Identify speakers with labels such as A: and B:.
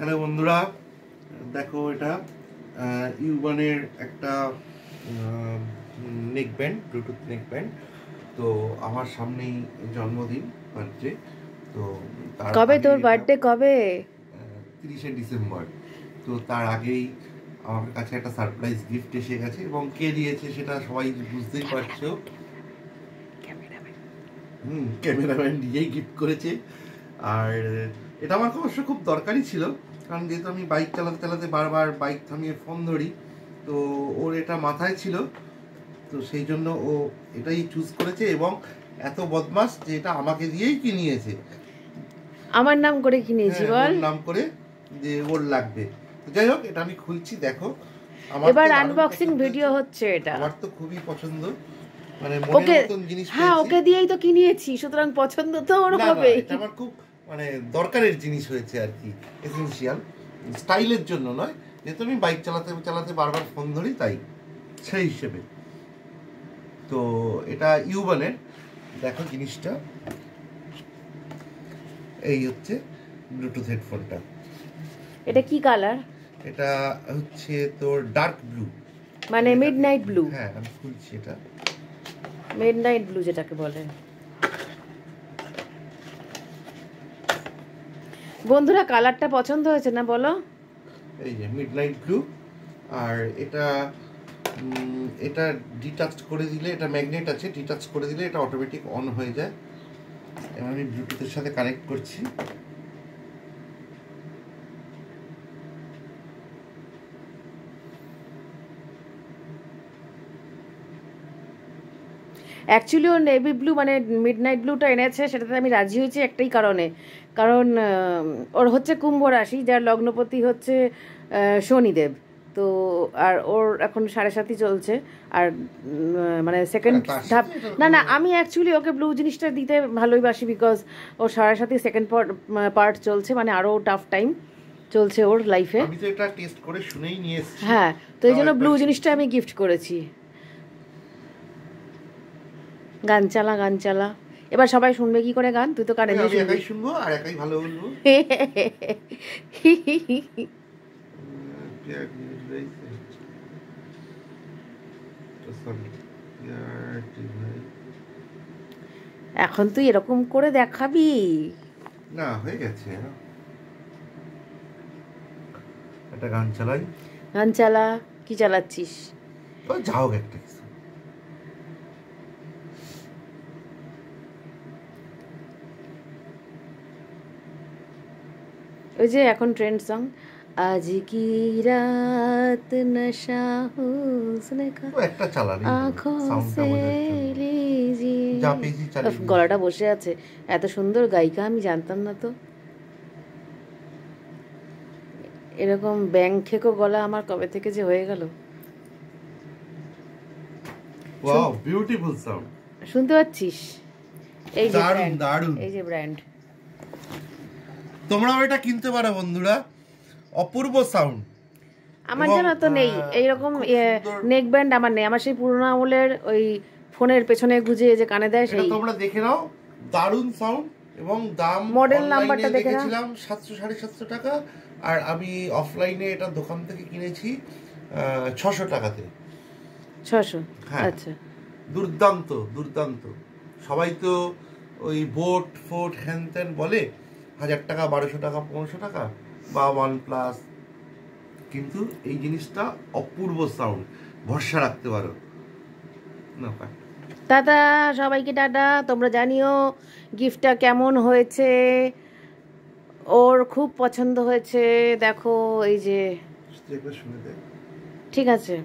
A: Hello বন্ধুরা, দেখো এটা ইউবানের একটা neck band, Bluetooth neck band. তো আমার সামনেই জন্মদিন, বার্থডে। তো তার
B: কবে তোর বার্থডে? কবে?
A: 30শে ডিসেম্বর। তো তার আগেই আমার কাছে একটা সারপ্রাইজ গিফট এসে গেছে, এবং কে দিয়েছে সেটা সবাই বুঝতেই পারছো। ক্যামেরাম্যান নিজেই গিফট করেছে। আর এটা আমার অবশ্য খুব দরকারি ছিল, কারণ যেহেতু আমি বাইক চালাতে চালাতে বারবার বাইক থামিয়ে ফোন ধরি, তো ওর এটা মাথায় ছিল, তো সেই জন্য ও এটাই চুজ করেছে। এবং এত বদমাস যে এটা আমাকে দিয়েই কিনিয়েছে,
B: আমার নাম করে কিনেছি। বল
A: ওর নাম করে যে ওর লাগবে। তো যাই হোক, এটা আমি খুলছি, দেখো।
B: এবার আনবক্সিং ভিডিও হচ্ছে। এটা
A: আমার তো খুবই পছন্দ, মানে মনের মতন জিনিস।
B: হ্যাঁ, ওকে দিয়েই তো কিনিয়েছি, সুতরাং পছন্দ তো ওর হবে।
A: এটা আমার খুব মানে দরকারের জিনিস হয়েছে আর কি, এসেনশিয়াল, স্টাইলের জন্য নয়, যেহেতু আমি বাইক চালাতে চালাতে বারবার ফোন ধরি, তাই সেই হিসেবে। তো এটা ইউবানের, দেখো জিনিসটা এই হচ্ছে ব্লুটুথ হেডফোনটা।
B: এটা কি কালার?
A: এটা হচ্ছে তোর ডার্ক ব্লু,
B: মানে মিডনাইট ব্লু।
A: হ্যাঁ, আমি খুলছি এটা।
B: মিডনাইট ব্লু যেটাকে বলে। বন্ধুরা, কালারটা পছন্দ হয়েছে না বলো?
A: এই যে মিডনাইট ব্লু। আর এটা এটা ডিটাচ করে দিলে, এটা ম্যাগনেট আছে, ডিটাচ করে দিলে এটা অটোমেটিক অন হয়ে যায়। এবং আমি ব্লুটুথের সাথে কানেক্ট করছি।
B: অ্যাকচুয়ালি ও নেভি ব্লু মানে মিডনাইট ব্লুটা এনেছে, সেটাতে আমি রাজি হয়েছি একটাই কারণে। কারণ ওর হচ্ছে কুম্ভ রাশি, যার লগ্নপতি হচ্ছে শনিদেব। তো আর ওর এখন 7.5 চলছে। আর মানে সেকেন্ড ধাপ, না, আমি অ্যাকচুয়ালি ওকে ব্লু জিনিসটা দিতে ভালোইবাসি, বিকজ ওর 7.5 সেকেন্ড পার্ট চলছে, মানে আরও টাফ টাইম চলছে ওর লাইফে।
A: আমি তো এটা টেস্ট করে শুনেই নিয়ে এসেছি।
B: হ্যাঁ, তো এই জন্য ব্লু জিনিসটা আমি গিফট করেছি। গান চালা, গান চালা। এবার সবাই শুনবে কি করে গান? তুই তো কানে দিয়ে শুনবি।
A: একাই শুনবো আর একাই ভালো বলবো।
B: এখন তুই এরকম করে দেখাবি?
A: না, হয়ে গেছে। একটা গান চালাই।
B: গান চালা। কি চালাচ্ছিস?
A: ও যাও একটা কিছু।
B: ওই যে এখন ট্রেন্ড সং, আজ কি রাত নশা হুসনে কা
A: একটা চালানি
B: আঁখোं से लीजिए।
A: যা পেয়েছি চালিয়ে।
B: গলাটা বসে আছে। এত সুন্দর গায়িকা আমি জানতাম না তো। এরকম ব্যাং খেকো গলা আমার কবে থেকে যে হয়ে গেল।
A: Wow, beautiful sound.
B: শুনতে পাচ্ছিস? এই যে
A: দারুণ দারুণ,
B: এই যে ব্র্যান্ড।
A: তোমরাও এটা কিনতে পারো বন্ধুরা, অপূর্ব সাউন্ড।
B: আমার জানা তো নেই এইরকম নেক ব্যান্ড, আমার নেই। আমার সেই পুরোনো আমলের ওই ফোনের পেছনে গুজে যে কানে দেয় সেই।
A: তোমরা দেখে নাও, দারুণ সাউন্ড। এবং দাম,
B: মডেল নাম্বারটা
A: দেখেছিলাম 700-750 টাকা, আর আমি অফলাইনে এটা দোকান থেকে কিনেছি 600 টাকাতে।
B: 600?
A: হ্যাঁ,
B: আচ্ছা,
A: দুর্দান্ত দুর্দান্ত। সবাই তো ওই বোট ফোট হ্যান ত্যান বলে, 1000 টাকা, 1200 টাকা, 1500 টাকা, বা OnePlus, কিন্তু এই জিনিসটা অপূর্ব সাউন্ড, ভরসা রাখতে পারো।
B: টাটা সবাইকে, টাটা। তোমরা জানিও গিফটটা কেমন হয়েছে। ওর খুব পছন্দ হয়েছে। দেখো এই যে,
A: শুনে দেয়।
B: ঠিক আছে।